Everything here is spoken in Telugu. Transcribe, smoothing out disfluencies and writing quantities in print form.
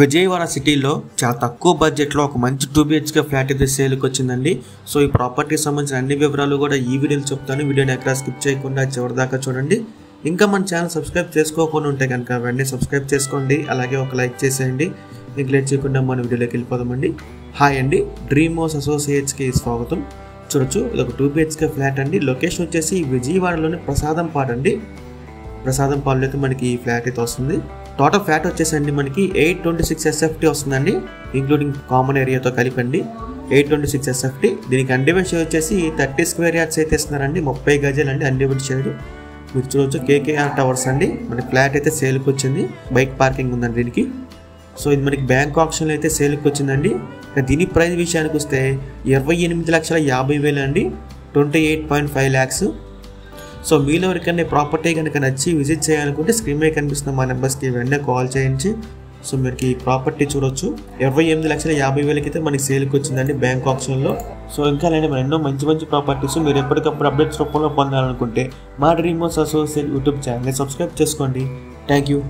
విజయవాడ సిటీలో చాలా తక్కువ బడ్జెట్లో ఒక మంచి 2 BHK ఫ్లాట్ అయితే సేల్కి వచ్చిందండి. సో ఈ ప్రాపర్టీకి సంబంధించిన అన్ని వివరాలు కూడా ఈ వీడియోలో చెప్తాను. వీడియోని ఎక్కడ స్కిప్ చేయకుండా చివరి దాకా చూడండి. ఇంకా మన ఛానల్ సబ్స్క్రైబ్ చేసుకోకుండా ఉంటే కనుక వెంటనే సబ్స్క్రైబ్ చేసుకోండి. అలాగే ఒక లైక్ చేసేయండి. మీకు లేట్ చేయకుండా మన వీడియోలోకి వెళ్ళిపోదామండి. హాయ్ అండి, డ్రీమ్ హౌస్ అసోసియేట్స్కి స్వాగతం. చూడొచ్చు, ఇది ఒక 2 BHK ఫ్లాట్ అండి. లొకేషన్ వచ్చేసి విజయవాడలోని ప్రసాదంపాడు అండి. ప్రసాదంపాడులో అయితే మనకి ఈ ఫ్లాట్ అయితే వస్తుంది. టోటల్ ఫ్లాట్ వచ్చేసండి మనకి 826 SFT వస్తుందండి, ఇంక్లూడింగ్ కామన్ ఏరియాతో కలిపండి 826 SFT. దీనికి అన్డివైడ్ వచ్చేసి 30 స్క్వేర్ యార్డ్స్ అయితే ఇస్తున్నారండి, 30 గజాలు అండి అన్డివైడ్ షేర్. మీరు చూడవచ్చు KKR టవర్స్ అండి. మనకి ఫ్లాట్ అయితే సేల్కి వచ్చింది, బైక్ పార్కింగ్ ఉందండి దీనికి. సో ఇది మనకి బ్యాంక్ ఆప్షన్లో అయితే సేల్కి వచ్చిందండి. దీని ప్రైస్ విషయానికి వస్తే 28,50,000 అండి, 28.5 lakhs. సో మీలో ఎవరికైనా ప్రాపర్టీ కనుక నచ్చి విజిట్ చేయాలనుకుంటే స్క్రీన్ మీద కనిపిస్తున్న మా నెంబర్స్కి వెంటనే కాల్ చేయించి సో మీకు ఈ ప్రాపర్టీ చూడొచ్చు. 28,50,000 అయితే మనకి సేల్కి వచ్చిందండి బ్యాంక్ ఆప్షన్లో. సో ఇంకా లేని ఎన్నో మంచి మంచి ప్రాపర్టీస్ మీరు ఎప్పటికప్పుడు అప్డేట్స్ రూపంలో పొందాలనుకుంటే మా డ్రీమ్ హౌస్ అసోసియేట్ యూట్యూబ్ ఛానల్ని సబ్స్క్రైబ్ చేసుకోండి. Thank you.